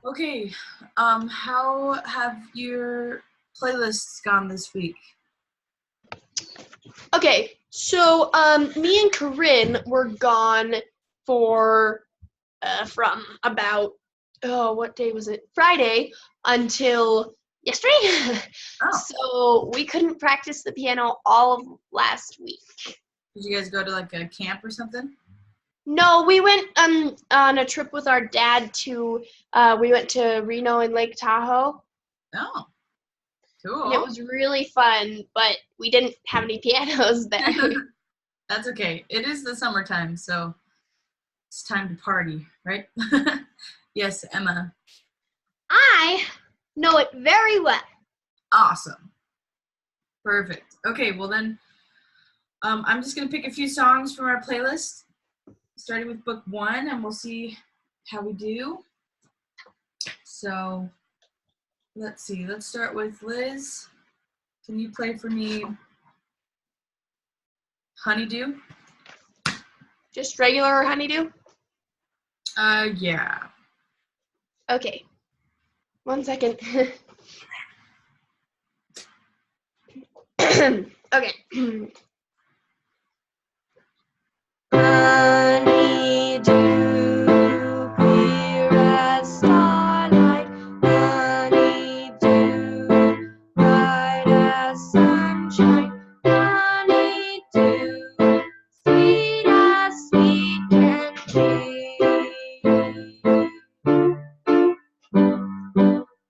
Okay, how have your playlists gone this week? Okay, so me and Corinne were gone for from about what day was it? Friday until yesterday. Oh, So we couldn't practice the piano all of last week. did you guys go to like a camp or something? No, we went on a trip with our dad to we went to Reno and Lake Tahoe, Oh, and it cool. was really fun, but we didn't have any pianos there. That's okay. It is the summertime, so it's time to party, right? Yes, Emma. I know it very well. Awesome. Perfect. Okay, well then, I'm just gonna pick a few songs from our playlist, starting with book one, and we'll see how we do. So, let's see. Let's start with Liz. Can you play for me Honeydew? Just regular honeydew? Yeah. Okay. 1 second. Okay. Honeydew, clear as starlight. Honeydew, bright as sunshine. Honeydew, sweet as sweet can be.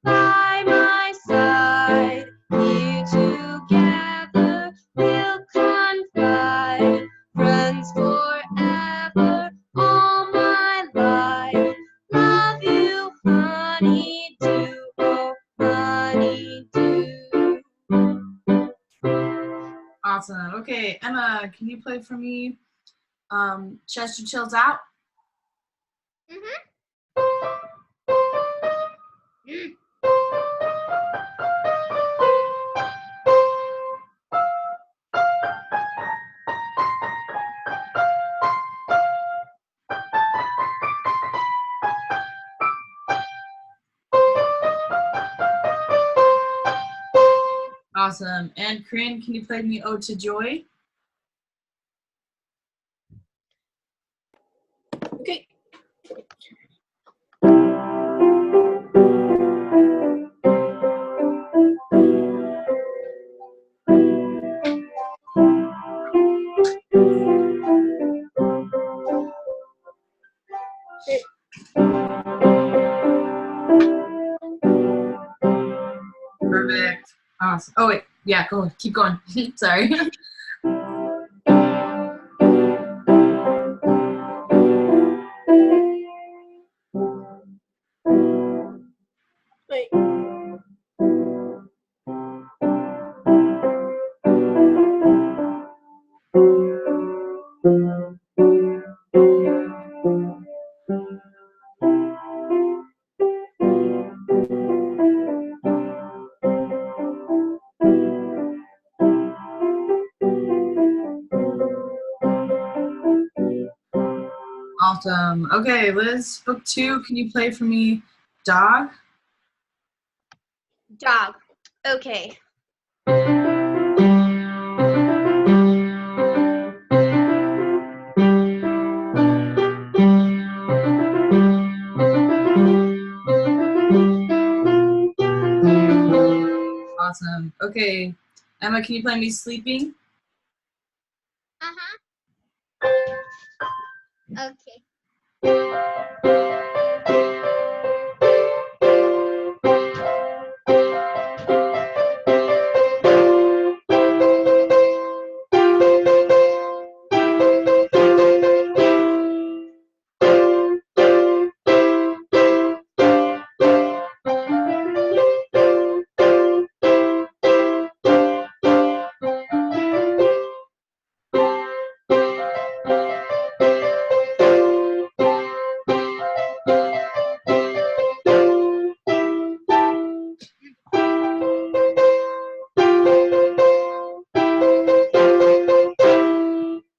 By my side, here together we'll confide. Friends forever, all my life. Love you, honeydew, oh honeydew. Awesome. Okay, Emma, can you play for me Chester Chills Out? Awesome. And Corinne, can you play me Ode to Joy? Okay. Perfect. Awesome. Oh, wait. Yeah, go. Keep going. Sorry. Wait. Awesome. Okay, Liz, book two, can you play for me Dog? Dog. Okay. Awesome. Okay, Emma, can you play me Sleeping? Okay.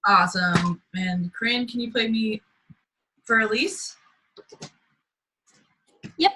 Awesome. And Corinne, can you play me for Elise? Yep.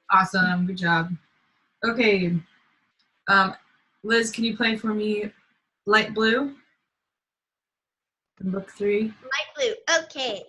Awesome, good job. Okay, Liz, can you play for me Light Blue in book 3? Light blue. Okay.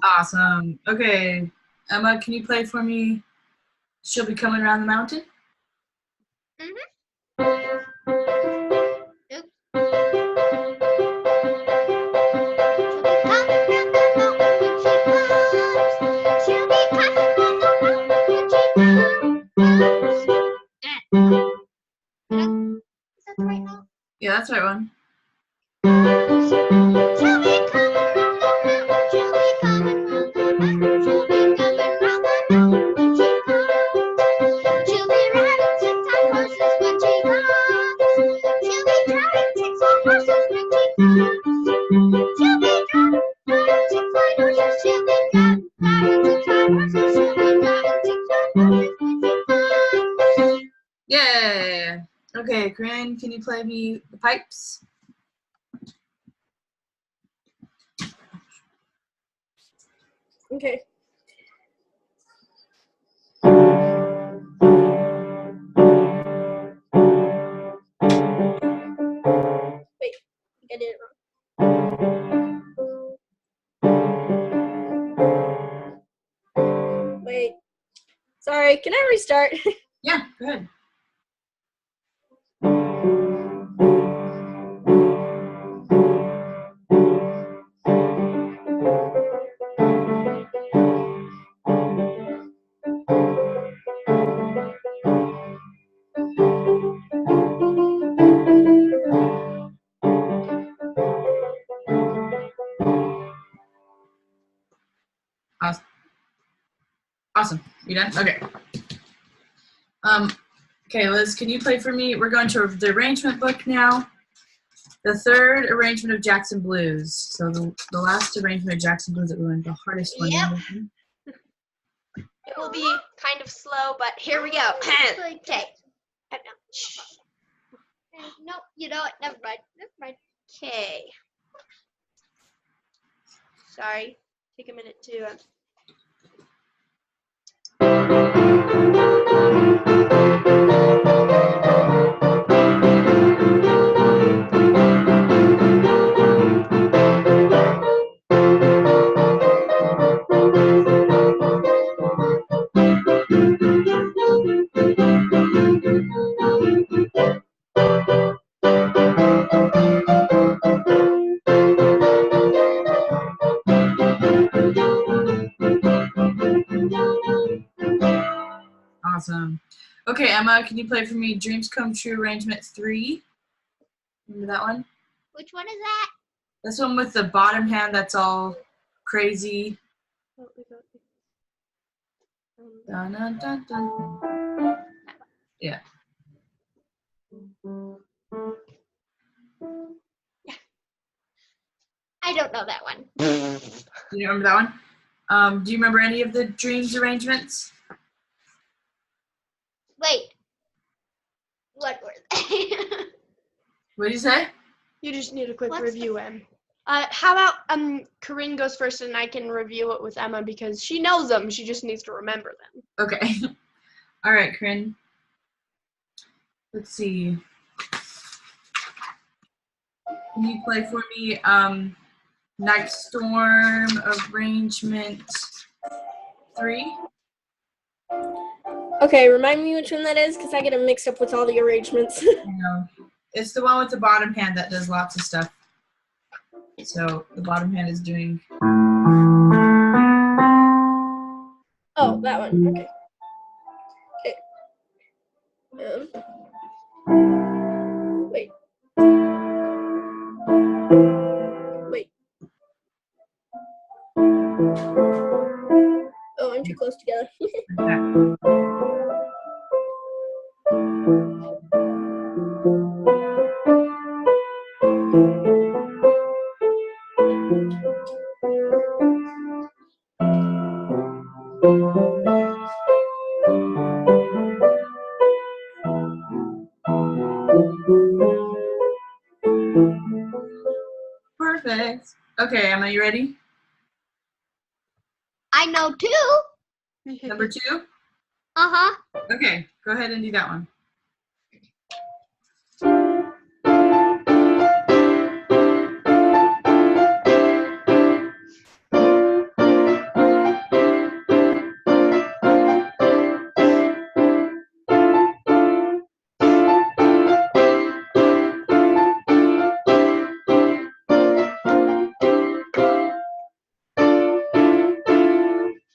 Awesome. Okay, Emma, can you play for me She'll Be Coming Around the Mountain? Yeah, that's the right one. Yeah. Okay, Corinne, can you play me the pipes? Okay. Wait, I did it wrong. Wait. Sorry, can I restart? Yeah, go ahead. Awesome. You done? Okay. Okay, Liz, can you play for me? We're going to the arrangement book now. The third arrangement of Jackson Blues. So the last arrangement of Jackson Blues that we learned, the hardest one. Yep. It will be kind of slow, but here we go. Okay. Nope, you know what? Never mind. Never mind. Okay. Sorry. Take a minute to. Awesome. Okay, Emma, can you play for me Dreams Come True Arrangement 3? Remember that one? Which one is that? This one with the bottom hand that's all crazy. Dun, dun, dun, dun. Yeah. I don't know that one. You remember that one? Do you remember any of the dreams arrangements? Wait. What were they? What did you say? You just need a quick What's review, Em. How about Corinne goes first and I can review it with Emma because she knows them. She just needs to remember them. Okay. All right, Corinne. Let's see. Can you play for me Night Storm Arrangement 3? Okay, remind me which one that is, because I get them mixed up with all the arrangements. No. It's the one with the bottom hand that does lots of stuff. So the bottom hand is doing. Oh, that one. Okay. Wait. Wait. Oh, I'm too close together. Perfect. Okay, Emma, you ready? I know two. Number 2? Uh-huh. Okay, go ahead and do that one.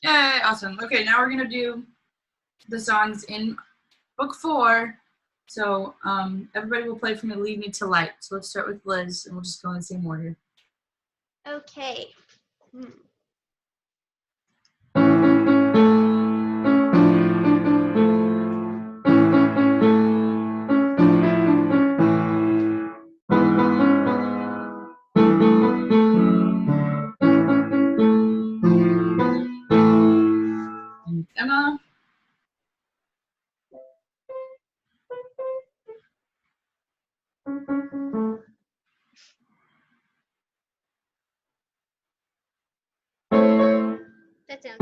Yay, awesome. Okay, now we're going to do the songs in book 4. So everybody will play from the Lead Me to Light. So let's start with Liz, and we'll just go in the same order. Okay. And Emma. That sounds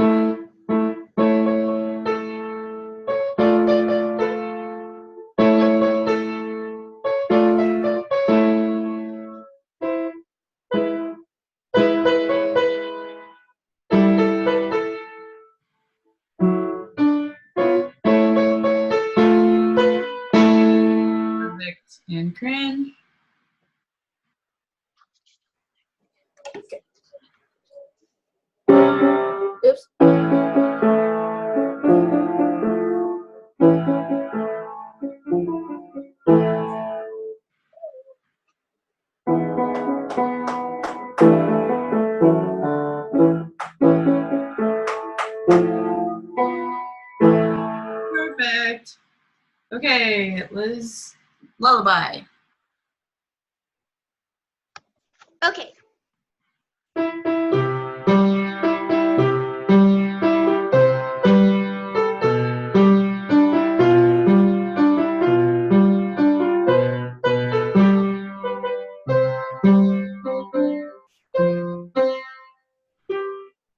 Perfect. And Corinne. Oops. Perfect. Okay, Liz. Lullaby. okay.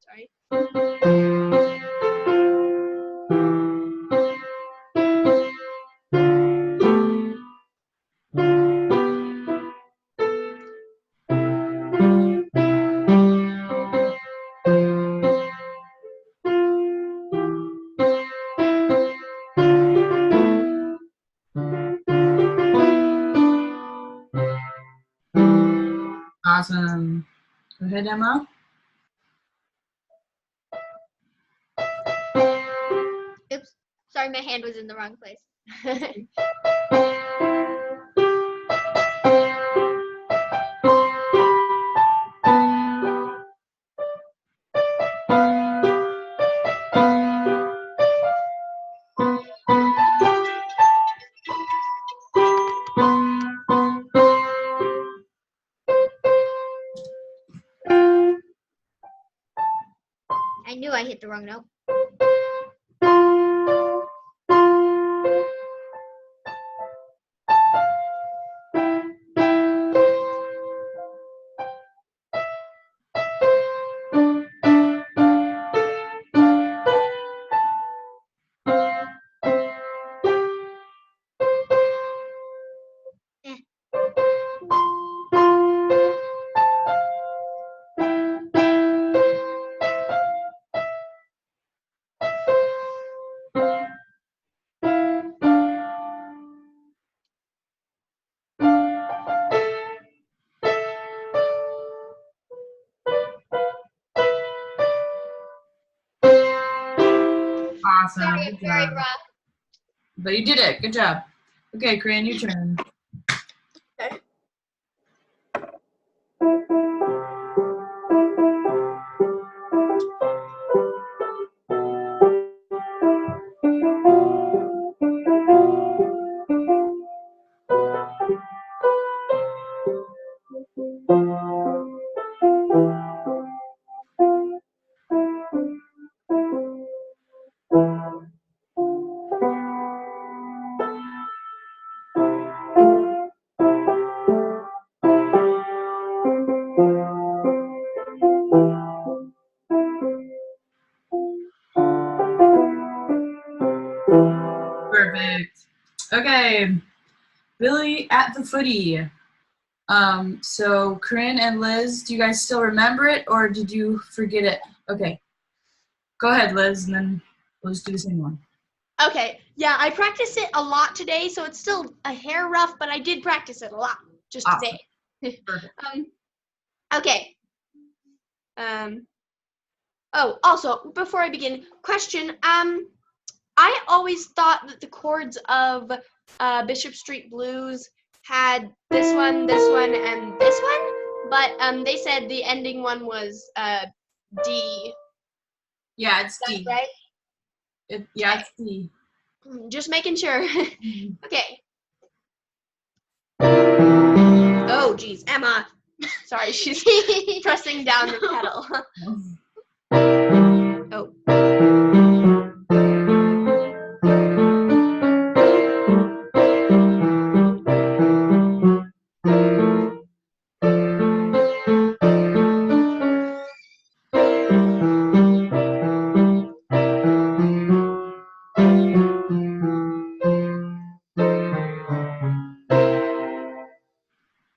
Sorry. Awesome. Go ahead, Emma. Oops. Sorry, my hand was in the wrong place. the wrong note. Awesome. Sorry, Good I'm very job. rough. But you did it. Good job. Okay, Corinne, your turn. Perfect. Okay, Billy at the footy. So Corinne and Liz, do you guys still remember it or did you forget it? Okay, go ahead, Liz, and then we'll just do the same one. Okay, yeah, I practiced it a lot today, so it's still a hair rough, but I did practice it a lot just Awesome. today. Perfect. Okay. Oh, also, before I begin, question. I always thought that the chords of Bishop Street Blues had this one, and this one, but they said the ending one was D. Yeah, it's That's D. right? Yeah, it's D. Just making sure. Mhm. Okay. Oh, geez, Emma. Sorry, she's pressing down the pedal. Oh.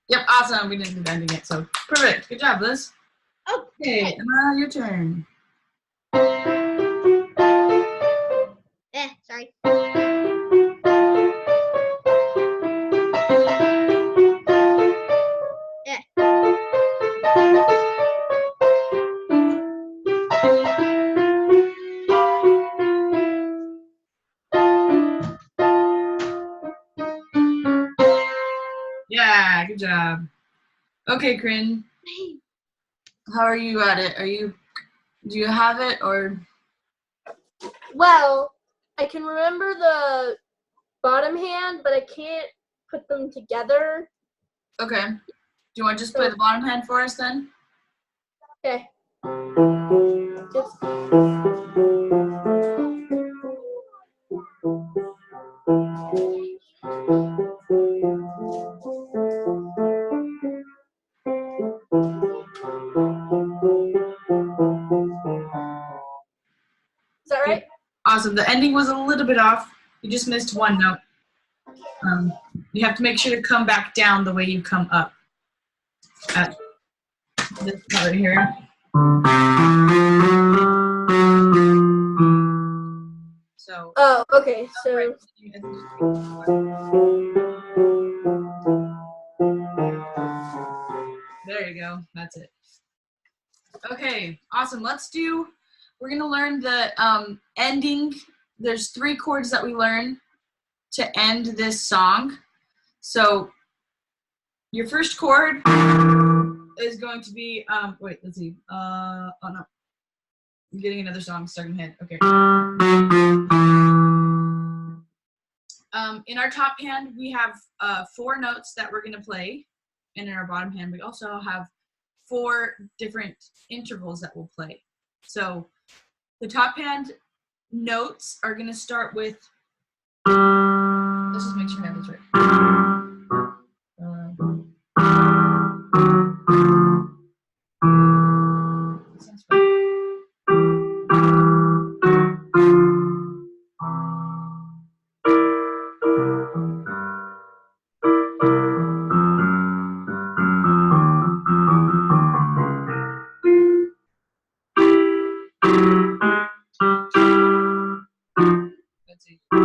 Yep, awesome. We didn't do the ending yet, so perfect. Good job, Liz. Oh, Okay, Emma, your turn. Sorry. Yeah, good job. Okay, Corinne, how are you at it? Do you have it or? Well, I can remember the bottom hand, but I can't put them together. Okay. Do you want to just play the bottom hand for us then? Okay. Just Is that right? Awesome. The ending was a little bit off. You just missed one note. You have to make sure to come back down the way you come up at this part right here. So. Oh, okay. So There you go. That's it. Okay, awesome. We're going to learn the ending. There's 3 chords that we learn to end this song. So your first chord is going to be, wait, let's see. Oh no. I'm getting another song stuck in my head. Okay. In our top hand, we have 4 notes that we're going to play. And in our bottom hand, we also have 4 different intervals that we'll play. So The top hand notes are going to start with, let's just make sure I have this right. Sounds fun. Let's see. Oh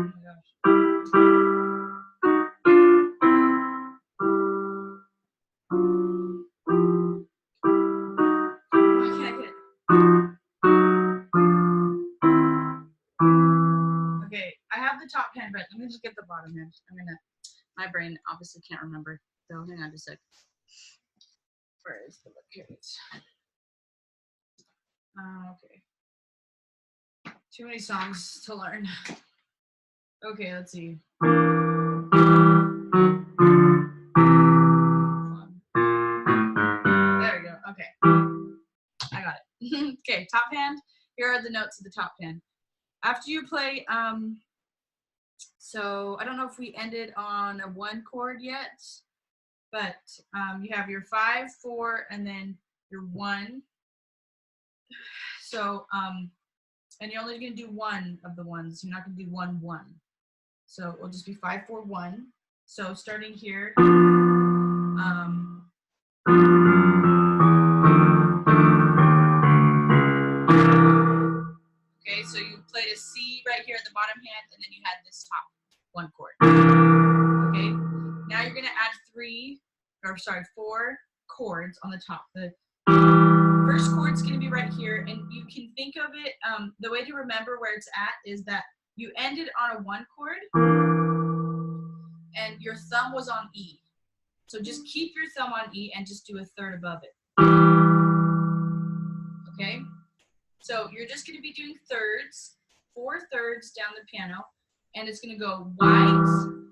my gosh. Why can't I get it? Okay, I have the top hand, but let me just get the bottom hand. My brain obviously can't remember. So hang on just a sec. Where is the book? Here it is. Okay. Too many songs to learn. Okay, let's see. There we go. Okay. I got it. Okay, top hand. Here are the notes of the top hand. After you play, so I don't know if we ended on a 1 chord yet, but you have your 5, 4, and then your 1. So, and you're only going to do one of the ones. You're not going to do 1, 1. So it will just be 5, 4, 1. So starting here, okay, so you played a C right here at the bottom hand, and then you had this top 1 chord. Okay, now you're going to add 4 chords on the top. The first chord's going to be right here, and you can think of it, the way to remember where it's at is that you ended on a 1 chord, and your thumb was on E. So just keep your thumb on E and just do a third above it. Okay? So you're just going to be doing thirds, 4 thirds down the piano, and it's going to go white,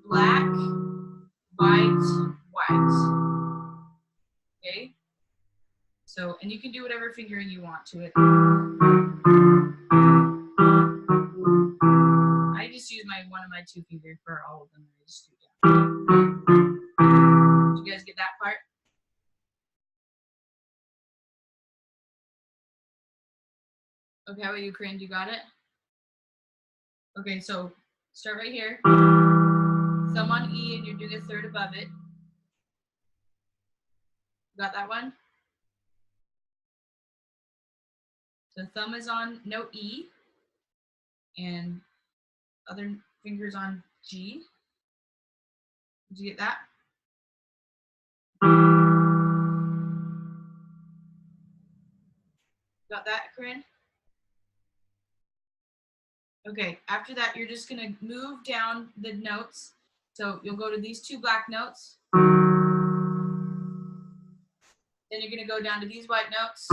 black, white, white. Okay? So, and you can do whatever fingering you want to it. I just use one of my 2 fingers for all of them. I just do that. Did you guys get that part? Okay, how about you, Corinne? You got it? Okay, so start right here. Thumb on E, and you're doing a third above it. Got that one? So thumb is on note E, and other fingers on G. Did you get that? Got that, Corinne? Okay, after that, you're just gonna move down the notes. So you'll go to these 2 black notes. Then you're gonna go down to these white notes.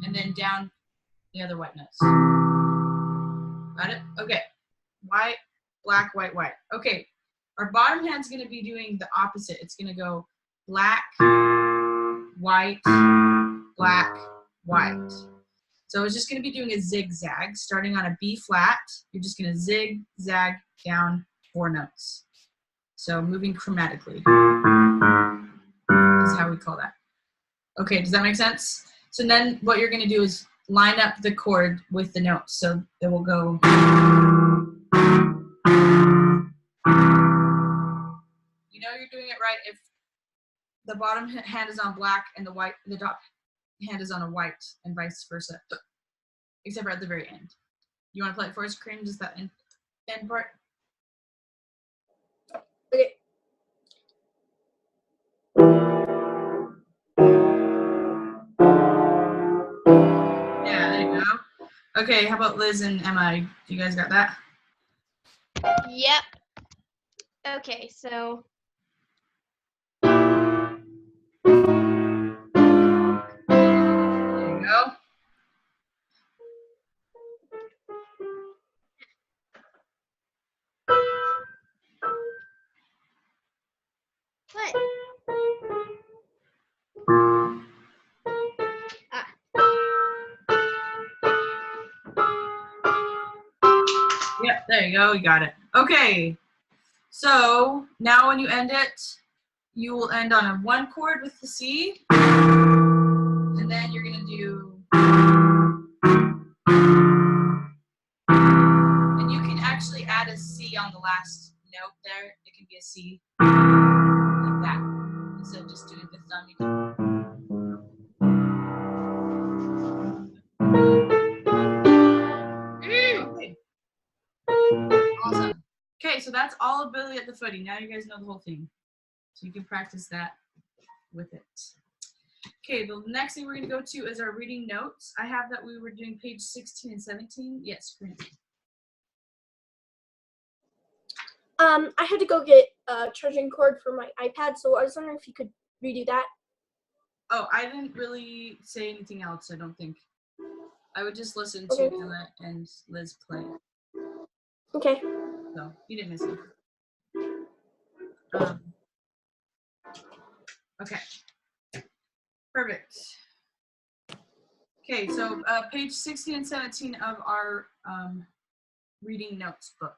And then down the other white notes. Got it? Okay. White, black, white, white. Okay. Our bottom hand's gonna be doing the opposite. It's gonna go black, white, black, white. So it's just going to be doing a zigzag, starting on a B flat. You're just going to zigzag down 4 notes. So moving chromatically is how we call that. Okay, does that make sense? So then what you're going to do is line up the chord with the notes. So it will go. You know you're doing it right if the bottom hand is on black and the top hand is on a white, and vice versa. Except for at the very end. You want to play it for us, Corinne? Just that end part? Okay. Yeah, there you go. Okay, how about Liz and Emma? You guys got that? Yep. Okay, so There you go. What? There you go. You got it. Okay. So now when you end it, you will end on a 1 chord with the C. And then you're going to do. And you can actually add a C on the last note there. It can be a C like that. Instead of just doing the thumb, you can. Okay. Awesome. Okay, so that's all of Billy at the Footy. Now you guys know the whole thing. So you can practice that with it. Okay, the next thing we're going to go to is our reading notes. I have that we were doing page 16 and 17. Yes, Corinne. I had to go get a charging cord for my iPad, so I was wondering if you could redo that. Oh, I didn't really say anything else, I don't think. I would just listen to Okay. Emma and Liz play. Okay. So, you didn't miss it. Okay. Perfect. Okay, so page 16 and 17 of our reading notes book.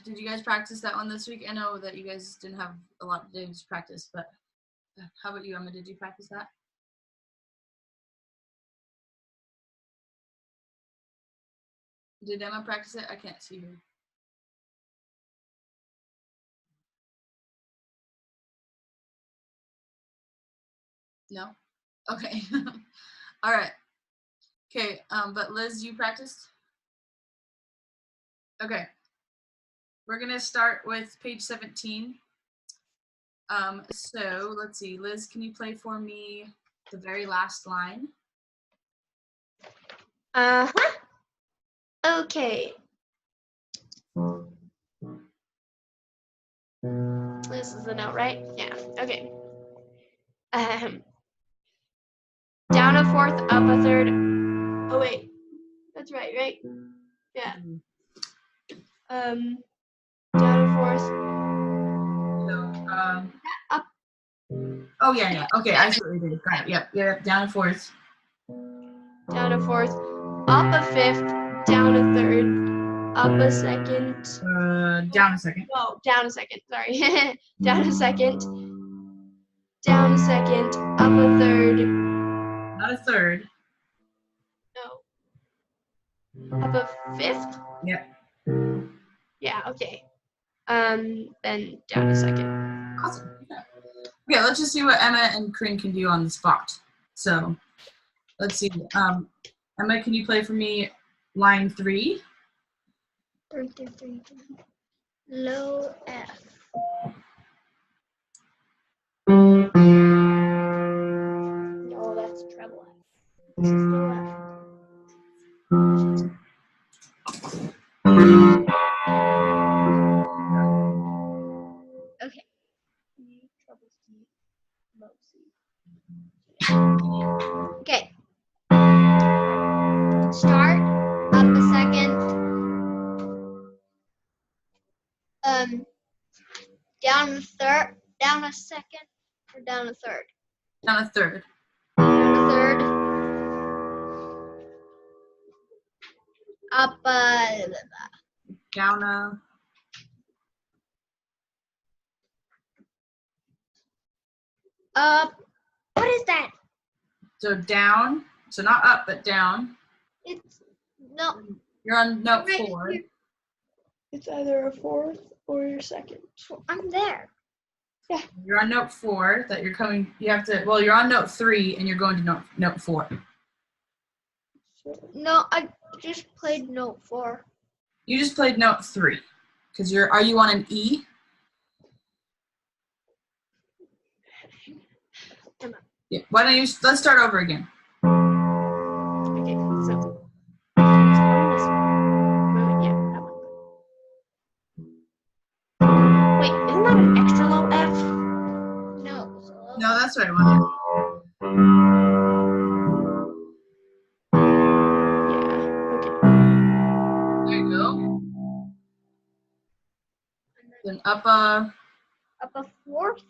Did you guys practice that one this week? I know that you guys didn't have a lot of days to practice, but how about you, Emma? Did you practice that? Did Emma practice it? I can't see her. No? Okay. All right. Okay, but Liz, you practiced? Okay. We're going to start with page 17. So let's see. Liz, can you play for me the very last line? Okay. This is the note, right? Yeah. Okay. Down a fourth, up a third. Oh wait, that's right? Yeah. Down a fourth. So, Up. Oh yeah. Okay, I see what you did. Got it. Yep. Down a fourth. Down a fourth, up a fifth, down a third, up a second. Down a second. Oh, down a second. Sorry. Down a second. Down a second, up a third. Not a third. No. Up a fifth? Yep. Yeah, okay. Then down a second. Awesome. Okay, let's just see what Emma and Corinne can do on the spot. So, let's see. Emma, can you play for me line 3? 3. Low F. No, that's treble F. This is low F. Okay. Treble C, low C. Okay. Start up a second. Down a third. Down a second. Or down a third. Down a third. Down a third. Up a. Down a. Up. What is that? So down. So not up, but down. It's no. You're on note Right 4. here. It's either a fourth or your second. I'm there. You're on note 4 that you're coming. You have to. Well, you're on note 3 and you're going to note 4. No, I just played note 4. You just played note 3 because you're. Are you on an E? Emma. Yeah. Why don't you? Let's start over again. Okay, so. Wait, isn't that an extra low F? No. No, that's what I wanted. Yeah, okay. There you go. Then up a. Up a fourth.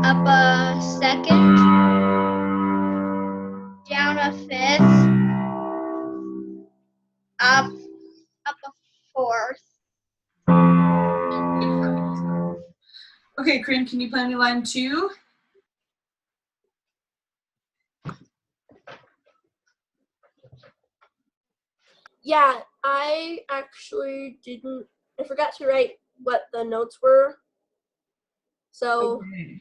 Up a second. Okay, Corinne, can you play me line 2? Yeah, I actually didn't. I forgot to write what the notes were. So, Okay.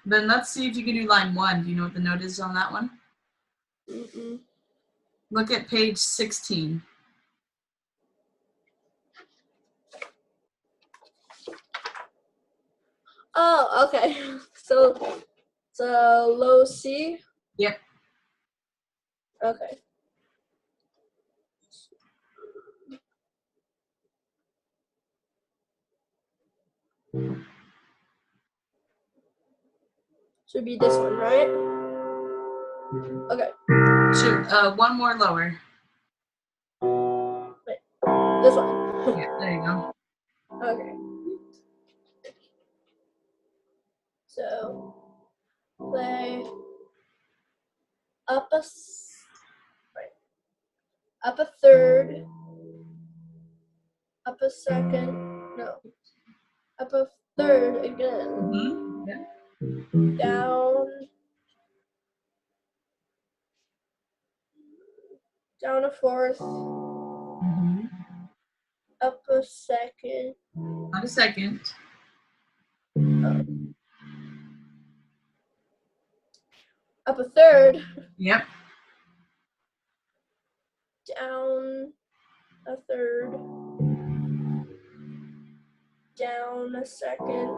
Then let's see if you can do line 1. Do you know what the note is on that one? mm-mm. Look at page 16. Oh, okay. So it's a low C. Yep. Okay. Should be this one, right? Okay. Should, one more lower. This one. Yeah, there you go. Okay. So play up a up a third, up a second, no, up a third again, Mm-hmm. Yeah. down a fourth, Mm-hmm. up a second, Not a second. up a third, Yep. down a third, down a second,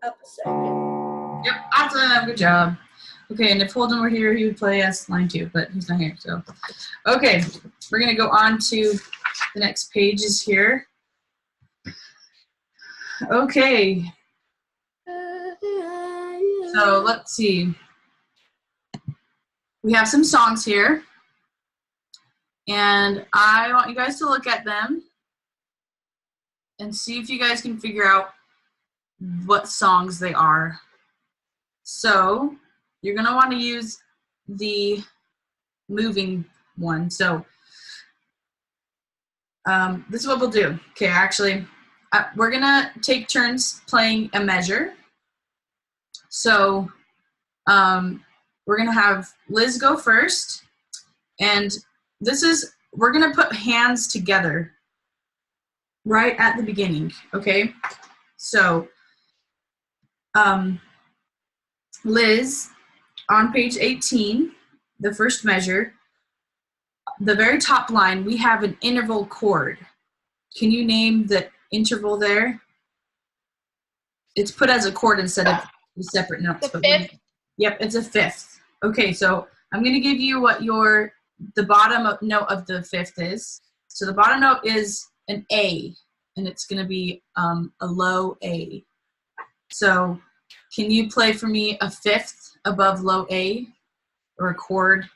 up a second. Yep. Awesome. Good job. Okay, and if Holden were here, he would play us line 2, but he's not here. So, okay, we're gonna go on to the next pages here. Okay. So let's see. We have some songs here, and I want you guys to look at them and see if you guys can figure out what songs they are. So you're gonna want to use the moving one. So this is what we'll do. Okay, actually, we're gonna take turns playing a measure. So we're gonna have Liz go first, and we're gonna put hands together right at the beginning. Okay, so Liz, on page 18, the first measure, the very top line, we have an interval chord. Can you name the interval there? It's put as a chord instead of the separate notes. The fifth. Yep, it's a fifth. Okay, so I'm going to give you what the bottom note of the fifth is. So the bottom note is an A, and it's going to be a low A. So can you play for me a fifth above low A, or a chord?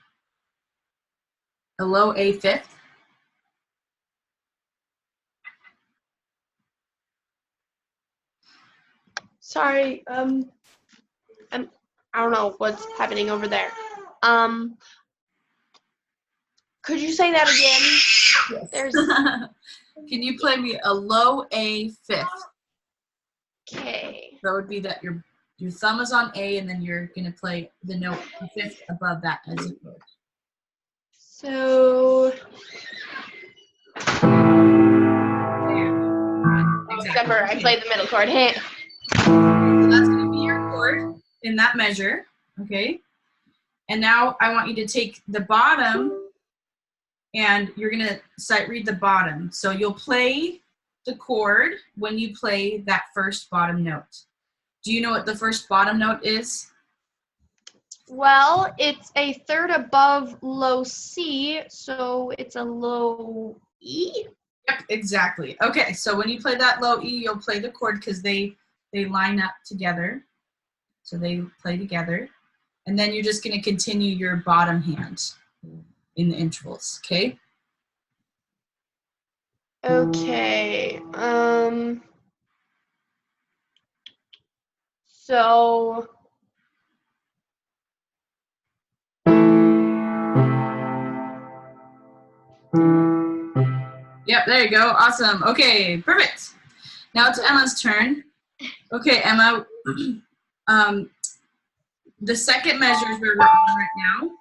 A low A fifth? Sorry, I don't know what's happening over there. Could you say that again? There's Can you play me a low A fifth? okay. That would be that your thumb is on A, and then you're gonna play the note the fifth above that as a chord. So Exactly. remember, I played the middle chord. Hey. So that's gonna be your chord in that measure, okay? And now I want you to take the bottom, and you're gonna sight read the bottom. So you'll play the chord when you play that first bottom note. Do you know what the first bottom note is? Well, it's a third above low C, so it's a low E. Yep, exactly. Okay, so when you play that low E, you'll play the chord because they line up together. So they play together. And then you're just going to continue your bottom hand in the intervals, okay? Okay. So Yep, there you go. Awesome. Okay, perfect. Now it's Emma's turn. Okay, Emma. The second measure is where we're on right now.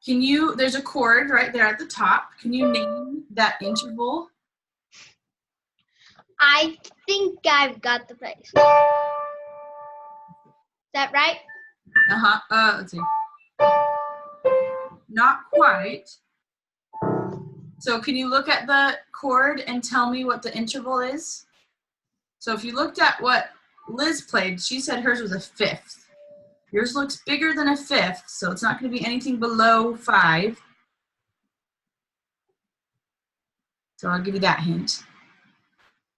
Can you, there's a chord right there at the top. Can you name that interval? I think I've got the place. Is that right? Let's see. Not quite. So can you look at the chord and tell me what the interval is? So if you looked at what Liz played, she said hers was a fifth. Yours looks bigger than a fifth, so it's not going to be anything below 5. So I'll give you that hint.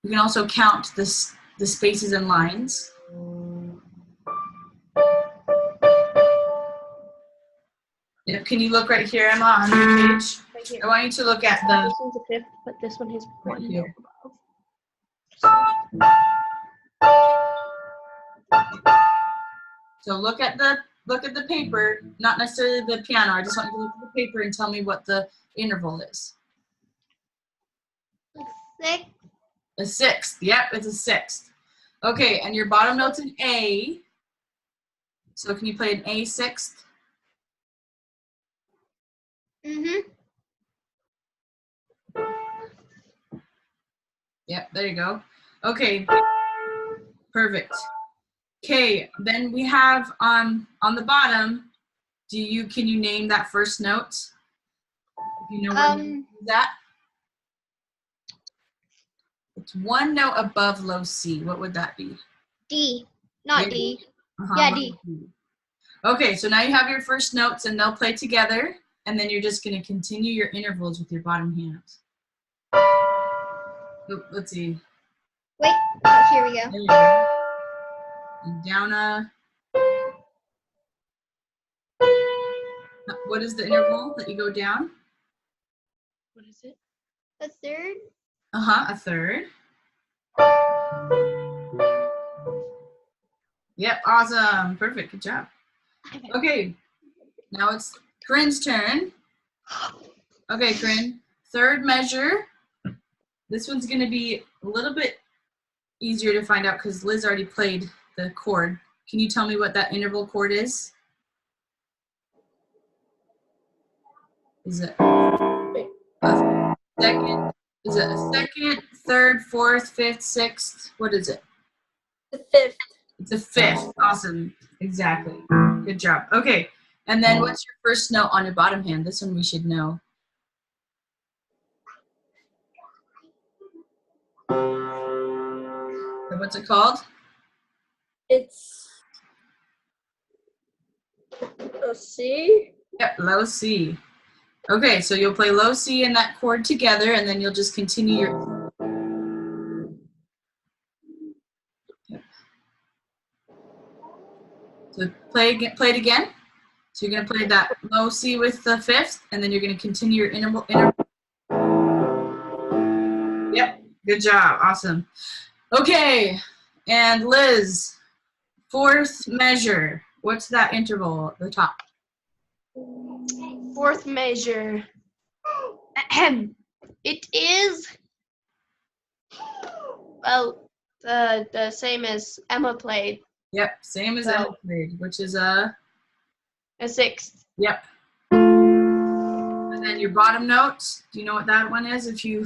You can also count the spaces and lines. Yeah, can you look right here, Emma, on your page? Right here. I want you to look at the... This one's a fifth, but this one has Right one here. note above. So look at the paper, not necessarily the piano. I just want you to look at the paper and tell me what the interval is. 6. A sixth. Yep, it's a sixth. Okay, and your bottom note's an A. So can you play an A sixth? Mm-hmm. Yep, there you go. Okay, perfect. Okay, then we have on the bottom, can you name that first note? If you know where to do that? It's one note above low C. What would that be? D. Not Yeah. D. Uh-huh, Yeah, low D. C. Okay, so now you have your first notes and they'll play together, and then you're just going to continue your intervals with your bottom hands. Oh, let's see. Wait. Oh, here we go. There you go. And down a... What is the interval that you go down? What is it? A third. A third. Yep, awesome. Perfect, good job. Okay, now it's Corinne's turn. Okay, Corinne, third measure. This one's gonna be a little bit easier to find out because Liz already played the chord. Can you tell me what that interval chord is? Is it a second? Is it a second, third, fourth, fifth, sixth? What is it? The fifth. It's a fifth. Awesome. Exactly. Good job. Okay. And then what's your first note on your bottom hand? This one we should know. So what's it called? It's a C. Yep, low C. Okay, so you'll play low C and that chord together, and then you'll just continue your... So play it again. So you're going to play that low C with the fifth, and then you're going to continue your interval. Yep, good job. Awesome. Okay, and Liz, fourth measure. What's that interval at the top? Fourth measure. Ahem. It is, well, the same as Emma played. Yep, same as Emma played, which is a sixth. Yep. And then your bottom note, do you know what that one is? If you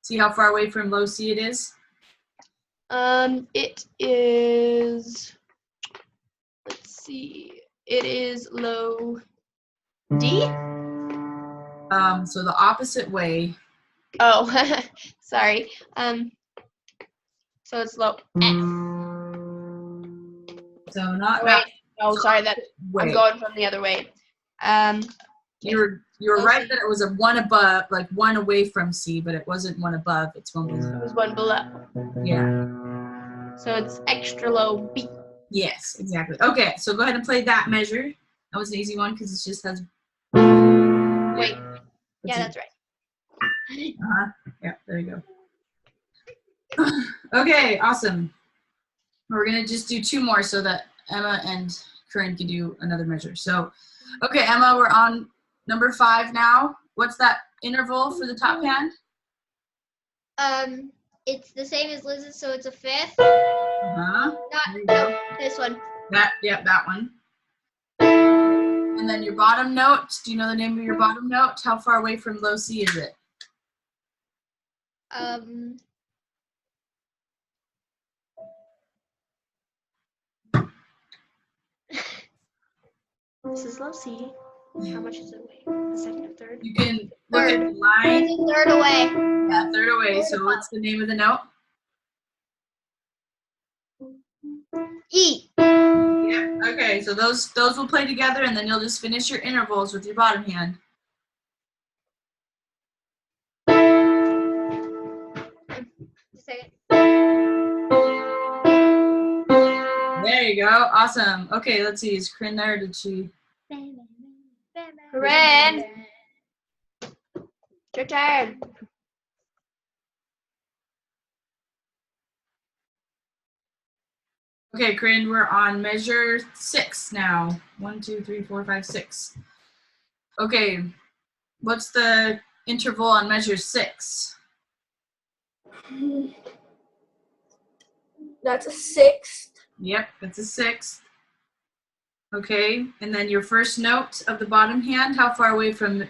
see how far away from low C it is? It is, let's see, it is low D? So the opposite way. Oh, sorry. So it's low F. So not Wait, that oh, sorry, that way. I'm going from the other way. You were right that it was a one above, like one away from C, but it wasn't one above. It's one below. It was one below. Yeah. So it's extra low B. Yes, exactly. Okay, so go ahead and play that measure. That was an easy one because it just has. Wait. Yeah, that's right. Yeah, there you go. Okay, awesome. We're gonna just do 2 more so that Emma and Corinne can do another measure. So, okay, Emma, we're on number 5 now. What's that interval for the top hand? It's the same as Liz's, so it's a fifth. Uh-huh. There you go. No, this one. Yep, that one. And then your bottom note, do you know the name of your bottom note? How far away from low C is it? This is low C. How much is it away? The second or third? You can look at Third. the line. It's a third away. Yeah, third away. So what's the name of the note? E. Yeah. Okay, so those will play together, and then you'll just finish your intervals with your bottom hand. Second. There you go. Awesome. Okay, let's see. Is Corinne there? Did she? Corinne, your turn. Okay, Corinne, we're on measure 6 now. 1, 2, 3, 4, 5, 6. Okay, what's the interval on measure 6? That's a sixth. Yep, that's a 6th. Okay, and then your first note of the bottom hand, how far away from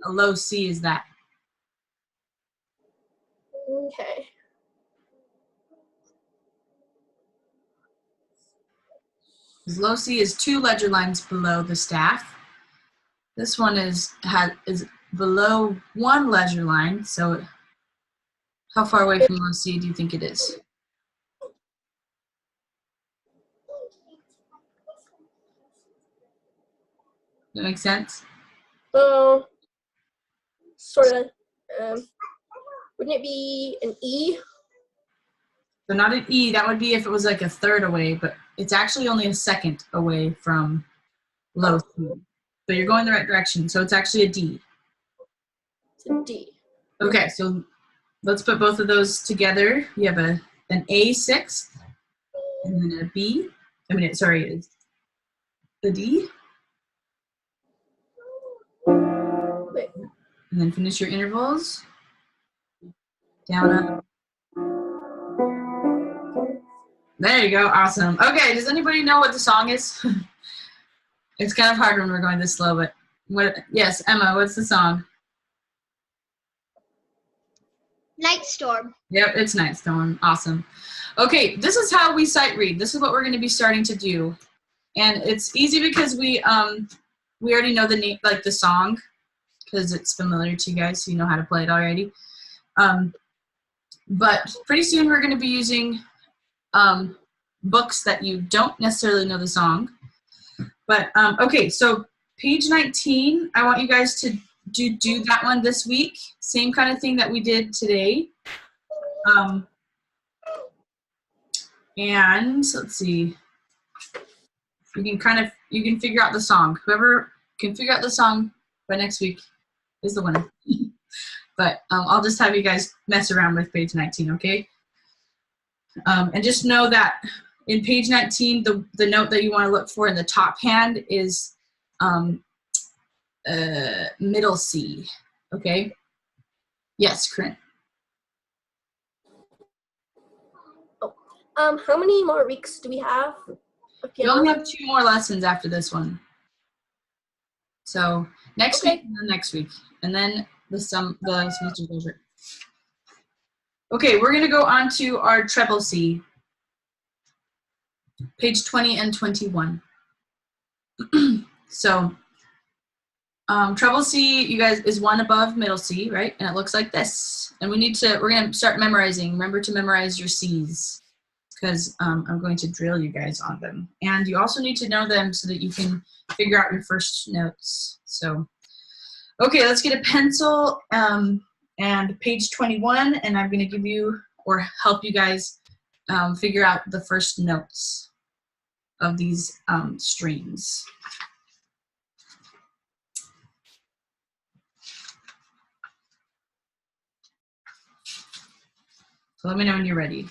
a low C is that? Okay. Because low C is 2 ledger lines below the staff. This one is below 1 ledger line, so how far away from low C do you think it is? Does that make sense? So, sort of. Wouldn't it be an E? So not an E, that would be if it was like a third away, but it's actually only a second away from low C. So you're going the right direction, so it's actually a D. It's a D. Okay, so let's put both of those together. You have an A sixth, and then a B. Sorry, the D. Wait. And then finish your intervals. Down, up. There you go, awesome. Okay, does anybody know what the song is? It's kind of hard when we're going this slow, but yes, Emma, what's the song? Night Storm. Yep, it's Night Storm. Awesome. Okay, this is how we sight read. This is what we're going to be starting to do. And it's easy because we already know the name, like the song, because it's familiar to you guys, so you know how to play it already. But pretty soon we're going to be using books that you don't necessarily know the song. But okay, so page 19, I want you guys to do that one this week. Same kind of thing that we did today. And let's see. You can figure out the song. Whoever can figure out the song by next week is the winner. But I'll just have you guys mess around with page 19, okay? And just know that in page 19, the note that you want to look for in the top hand is middle C, okay? Yes, Corinne. How many more weeks do we have? You only have 2 more lessons after this one. So next week and then next week. And then the semester's over. Okay, we're going to go on to our treble C. Page 20 and 21. So treble C, you guys, is 1 above middle C, right? And it looks like this. And we're going to start memorizing. Remember to memorize your C's, because I'm going to drill you guys on them. And you also need to know them so that you can figure out your first notes. So, okay, let's get a pencil and page 21, and I'm going to give you or help you guys figure out the first notes of these strings. So let me know when you're ready.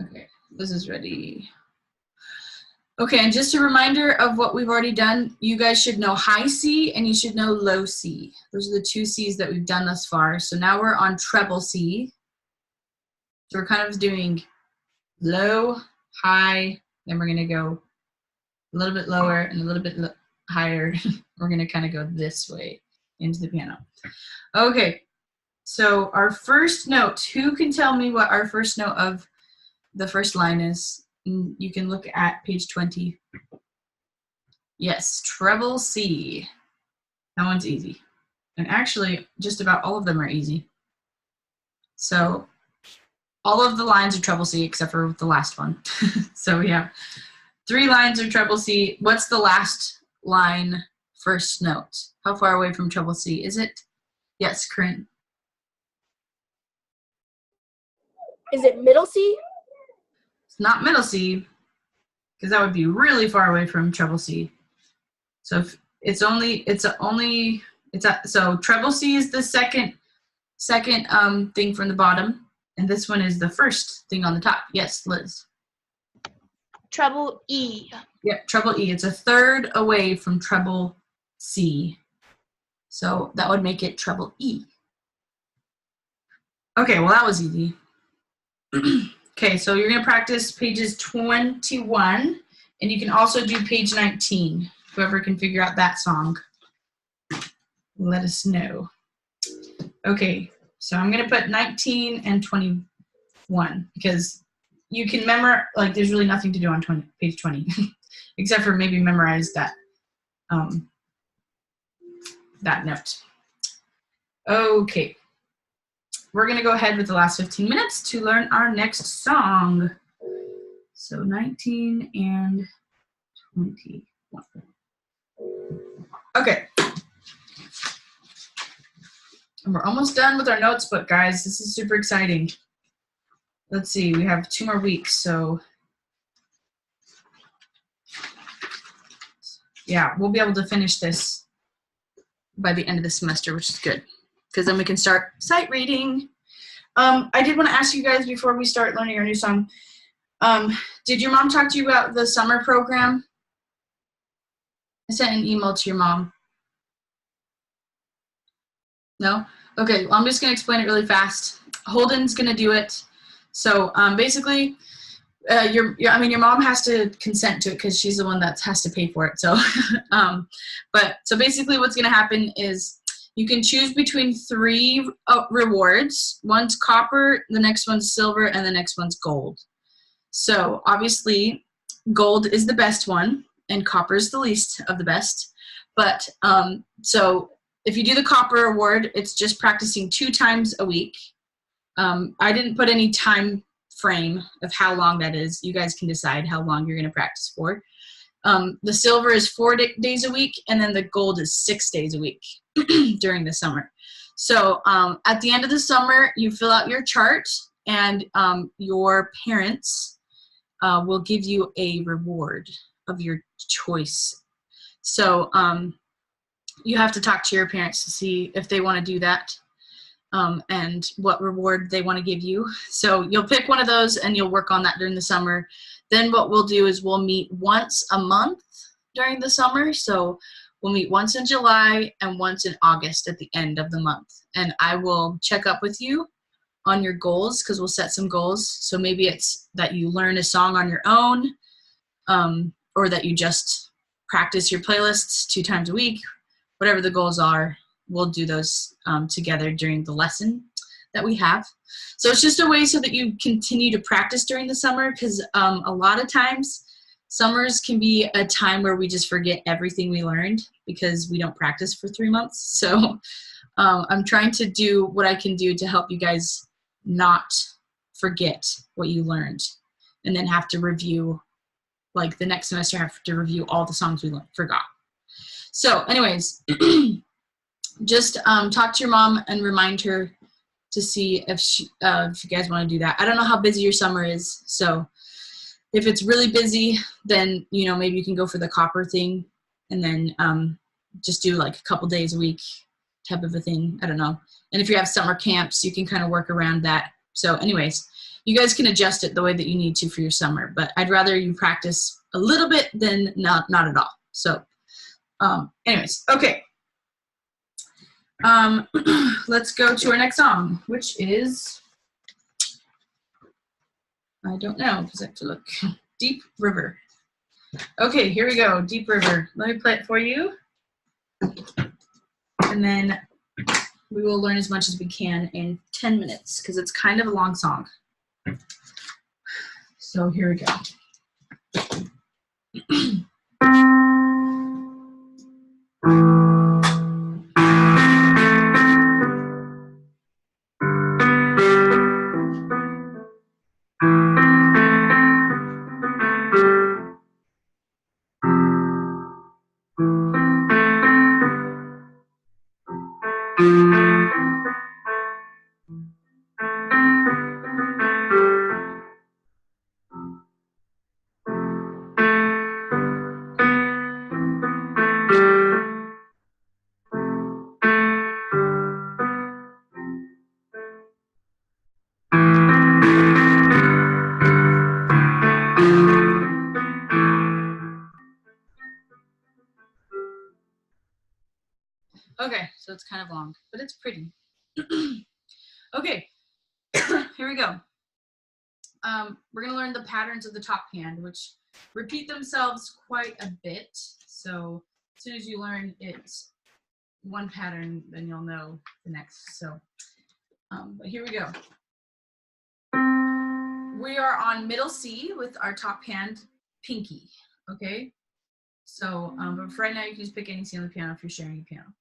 Okay, this is ready. Okay, and just a reminder of what we've already done. You guys should know high C and you should know low C. Those are the two C's that we've done thus far. So now we're on treble C. So we're kind of doing low, high, then we're going to go a little bit lower and a little bit higher. We're going to kind of go this way into the piano. Okay, so our first note, who can tell me what our first note of the first line is? You can look at page 20. Yes, treble C. That one's easy. And actually, just about all of them are easy. So all of the lines are treble C except for the last one. So we have 3 lines are treble C. What's the last line first note? How far away from treble C is it? Yes, Corinne. Is it middle C? It's not middle C, because that would be really far away from treble C. So if so treble C is the second thing from the bottom, and this one is the first thing on the top. Yes, Liz. Treble E. Yep, treble E. It's a third away from treble C. So that would make it treble E. Okay, well that was easy. Okay, so you're going to practice pages 21, and you can also do page 19. Whoever can figure out that song, let us know. Okay, so I'm going to put 19 and 21 because you can memorize, like there's really nothing to do on page 20 except for maybe memorize that, that note. Okay. We're going to go ahead with the last 15 minutes to learn our next song. So 19 and 21. Okay. And we're almost done with our notes book, guys. This is super exciting. Let's see, we have 2 more weeks, so yeah, we'll be able to finish this by the end of the semester, which is good, because then we can start sight reading. I did want to ask you guys before we start learning our new song, did your mom talk to you about the summer program? I sent an email to your mom. No? Okay, well, I'm just going to explain it really fast. Holden's going to do it. So basically, your mom has to consent to it because she's the one that has to pay for it. So, so basically what's going to happen is you can choose between 3 rewards. One's copper, the next one's silver, and the next one's gold. So obviously, gold is the best one, and copper is the least of the best. But so if you do the copper award, it's just practicing 2 times a week. I didn't put any time frame of how long that is. You guys can decide how long you're going to practice for. The silver is 4 days a week, and then the gold is 6 days a week during the summer. So at the end of the summer, you fill out your chart, and your parents will give you a reward of your choice. So you have to talk to your parents to see if they want to do that. And what reward they want to give you. So you'll pick one of those and you'll work on that during the summer. Then what we'll do is we'll meet once a month during the summer. So we'll meet once in July and once in August at the end of the month. And I will check up with you on your goals because we'll set some goals. So maybe it's that you learn a song on your own, or that you just practice your playlists 2 times a week. Whatever the goals are, we'll do those together during the lesson that we have. So it's just a way so that you continue to practice during the summer, because a lot of times summers can be a time where we just forget everything we learned because we don't practice for 3 months. So I'm trying to do what I can do to help you guys not forget what you learned and then have to review, like the next semester have to review all the songs we forgot. So anyways, just talk to your mom and remind her to see if you guys want to do that. I don't know how busy your summer is, so if it's really busy, then maybe you can go for the copper thing, and then just do like a couple days a week type of a thing. I don't know. And if you have summer camps, you can kind of work around that. So anyways, you guys can adjust it the way that you need to for your summer, but I'd rather you practice a little bit than not at all. So anyways, okay. Let's go to our next song, which is, I don't know because I have to look. Deep River. Okay, here we go. Deep River. Let me play it for you. And then we will learn as much as we can in 10 minutes because it's kind of a long song. So here we go. Okay, so it's kind of long, but it's pretty. Okay, here we go. We're going to learn the patterns of the top hand, which repeat themselves quite a bit. So as soon as you learn it's one pattern, then you'll know the next. So, but here we go. We are on middle C with our top hand, pinky. Okay, so but for right now you can just pick any C on the piano if you're sharing a piano.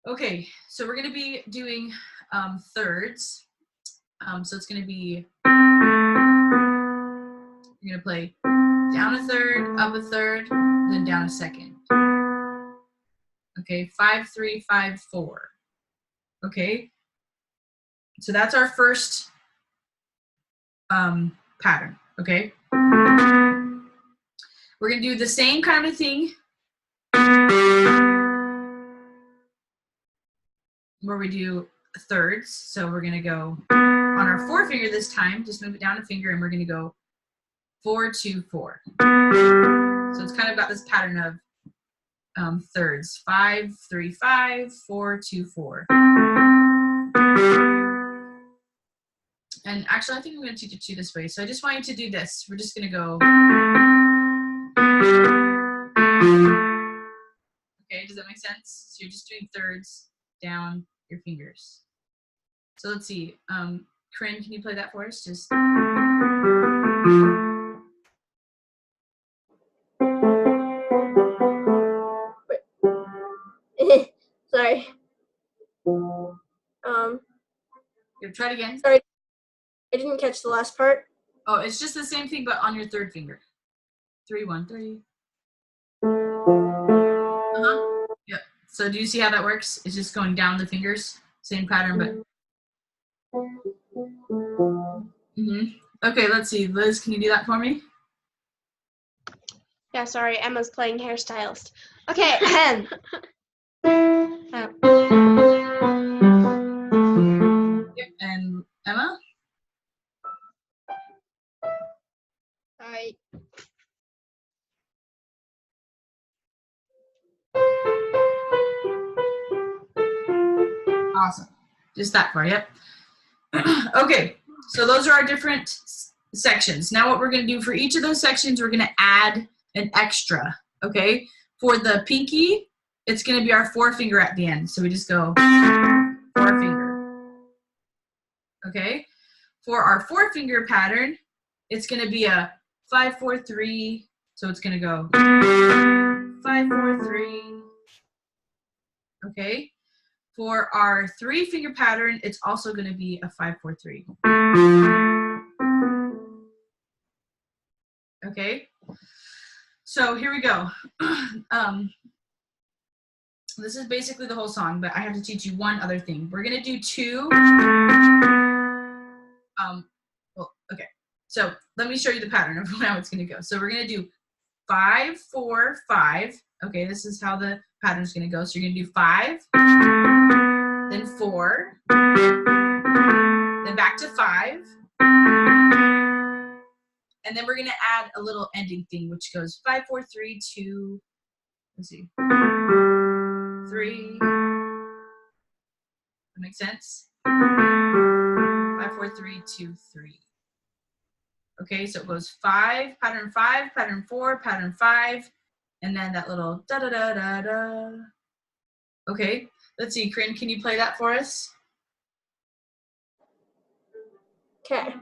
Okay, so we're going to be doing thirds. So it's going to be, you're going to play down a third, up a third, then down a second. Okay, 5, 3, 5, 4. Okay, so that's our first pattern. Okay, we're going to do the same kind of thing where we do thirds. So we're going to go on our forefinger this time, just move it down a finger, and we're going to go 4, 2, 4. So it's kind of got this pattern of thirds. 5, 3, 5, 4, 2, 4. And actually, I think I'm going to teach it to you this way. So I just want you to do this. We're just going to go. Okay, does that make sense? So you're just doing thirds down your fingers. So let's see. Corinne, can you play that for us? Just. Sorry. Try it again. Sorry, I didn't catch the last part. Oh, it's just the same thing, but on your third finger. 3, 1, 3. Yep. So do you see how that works? It's just going down the fingers. Same pattern, but. Okay, let's see. Liz, can you do that for me? Yeah, sorry, Emma's playing hairstylist. Okay. Yep. And Emma? All right. Awesome. Just that far, yep. Okay, so those are our different sections. Now what we're going to do for each of those sections, we're going to add an extra, okay? For the pinky, it's going to be our forefinger at the end. So we just go forefinger, okay? For our forefinger pattern, it's going to be a 5, 4, 3. So it's going to go 5, 4, 3, okay? For our 3-finger pattern, it's also going to be a 5, 4, 3. Okay, so here we go. This is basically the whole song, but I have to teach you one other thing. We're going to do 2. Well, okay, so let me show you the pattern of how it's going to go. So we're going to do 5, 4, 5. Okay, this is how the pattern is going to go. So you're going to do 5. Then 4, then back to 5, And then we're going to add a little ending thing, which goes 5, 4, 3, 2, let's see, 3. That makes sense? 5, 4, 3, 2, 3. Okay, so it goes 5, pattern 4, pattern 5, and then that little da da da da da. Okay, let's see, Corinne, can you play that for us? Okay.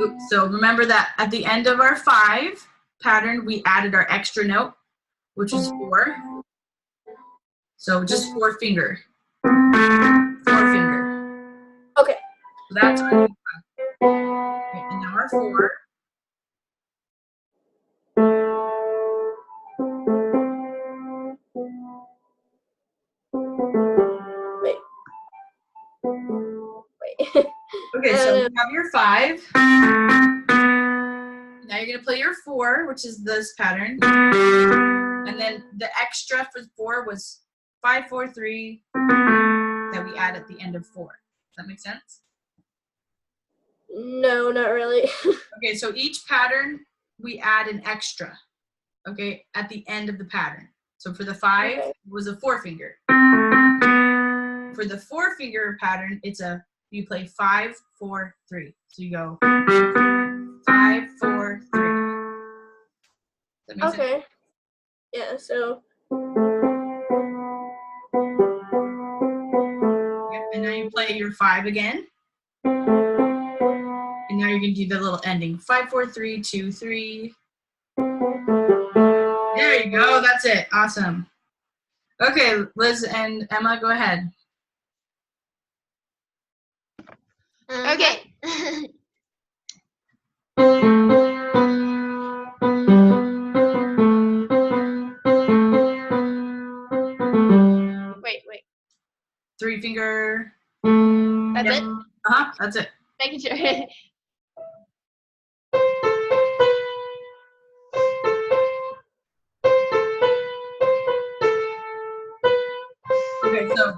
Oops, so remember that at the end of our 5 pattern, we added our extra note, which is 4. So just 4 finger. 4 finger. Okay. So that's our okay, and now our 4. Wait. Okay, so you have your 5. Now you're gonna play your 4, which is this pattern. And then the extra for 4 was 5, 4, 3 that we add at the end of 4. Does that make sense? No, not really. Okay, so each pattern we add an extra, okay, at the end of the pattern. So for the 5, Okay. it was a 4 finger. For the 4 finger pattern, you play 5, 4, 3. So you go 5, 4, 3. That makes sense? Okay. Yeah, so Yeah, and now you play your 5 again. And now you're gonna do the little ending. 5, 4, 3, 2, 3. There you go. That's it. Awesome. Okay, Liz and Emma, go ahead. Okay. Wait. 3 finger. That's Yep. it? That's it. Making sure. Okay, so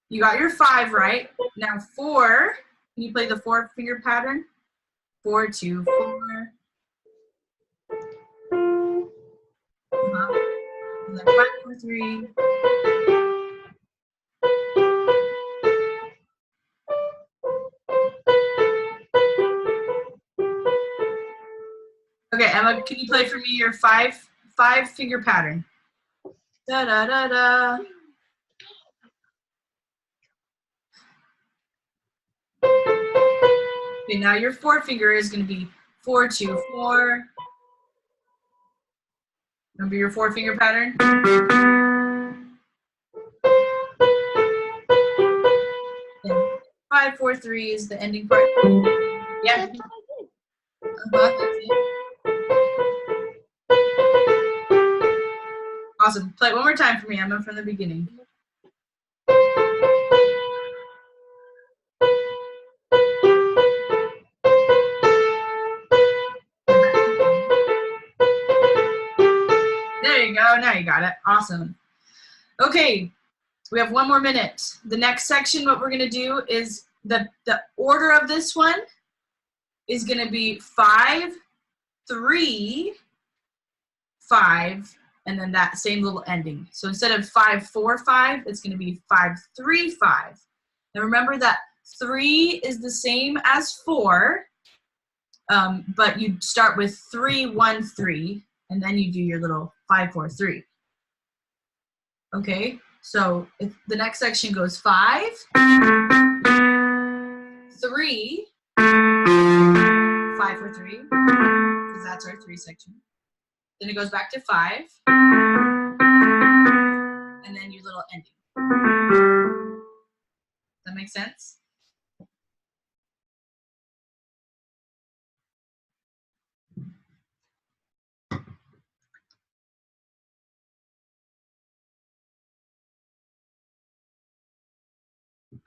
you got your 5 right. Now 4. Can you play the 4 finger pattern? 4, 2, 4. And then 5, 4, 3. Okay, Emma, can you play for me your 5 finger pattern? Da da da da. Okay, now your 4 finger is going to be 4, 2, 4. Remember your 4 finger pattern? Then 5, 4, 3 is the ending part. Yeah. That's it. Awesome. Play it one more time for me, Emma, from the beginning. There you go. Now you got it. Awesome. Okay, we have 1 more minute. The next section, what we're going to do is the order of this one is going to be 5, 3, 5, and then that same little ending. So instead of 5, 4, 5, it's going to be 5, 3, 5. Now remember that 3 is the same as 4, but you start with 3, 1, 3, and then you do your little 5, 4, 3. Okay, so if the next section goes 5, 3, 5, 4, 3, because that's our 3 section. Then it goes back to 5, and then your little ending. Does that make sense?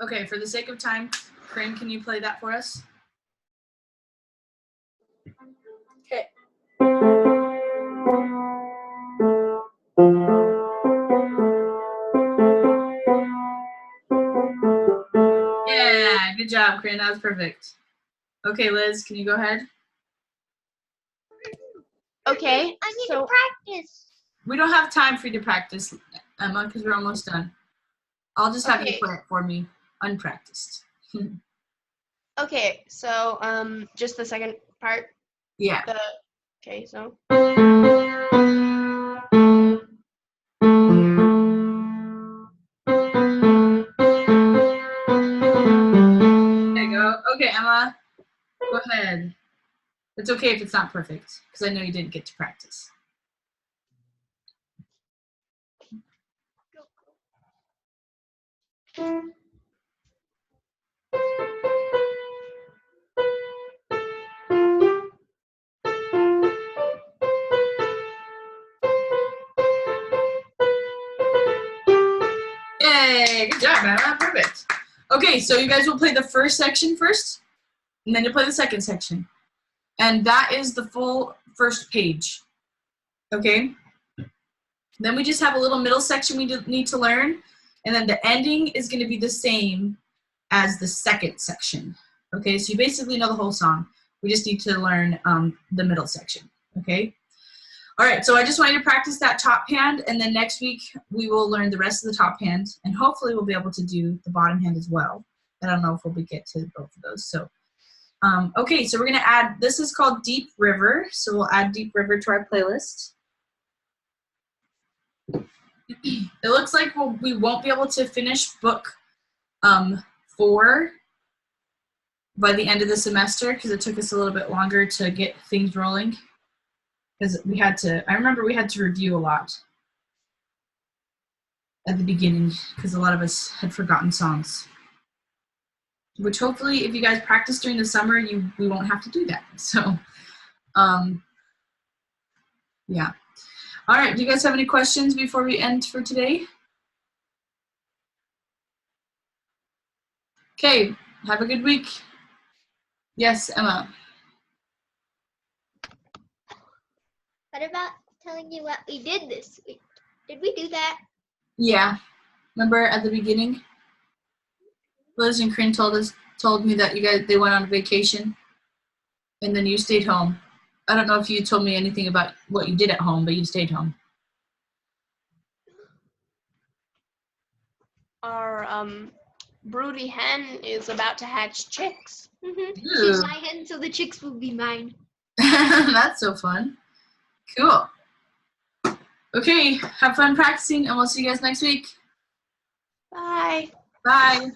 Okay, for the sake of time, Corinne, can you play that for us? okay. job, Corinne. That was perfect. Okay, Liz, can you go ahead? Okay. I need So to practice. We don't have time for you to practice, Emma, because we're almost done. I'll just have you Okay. play it for me, unpracticed. okay. So just the second part. Yeah. Okay. So. There you go. Okay, Emma, go ahead. It's okay if it's not perfect, because I know you didn't get to practice. Yay, good job, Emma. Perfect. Okay, so you guys will play the first section first, and then you'll play the second section. And that is the full first page. Okay? Then we just have a little middle section we need to learn, and then the ending is going to be the same as the second section. Okay, so you basically know the whole song. We just need to learn the middle section. Okay? All right, so I just want you to practice that top hand, and then next week we will learn the rest of the top hand, and hopefully we'll be able to do the bottom hand as well. I don't know if we'll get to both of those. So, okay, so we're gonna add, this is called Deep River, so we'll add Deep River to our playlist. It looks like we won't be able to finish book 4 by the end of the semester because it took us a little bit longer to get things rolling. Because I remember we had to review a lot at the beginning because a lot of us had forgotten songs. Which hopefully, if you guys practice during the summer, we won't have to do that. So, yeah. All right, do you guys have any questions before we end for today? Okay, have a good week. Yes, Emma. What about telling you what we did this week? Did we do that? Yeah. Remember at the beginning? Liz and Corinne told me that they went on a vacation and then you stayed home. I don't know if you told me anything about what you did at home, but you stayed home. Our broody hen is about to hatch chicks. She's my hen, so the chicks will be mine. That's so fun. Cool. Okay, have fun practicing, and we'll see you guys next week. Bye. Bye.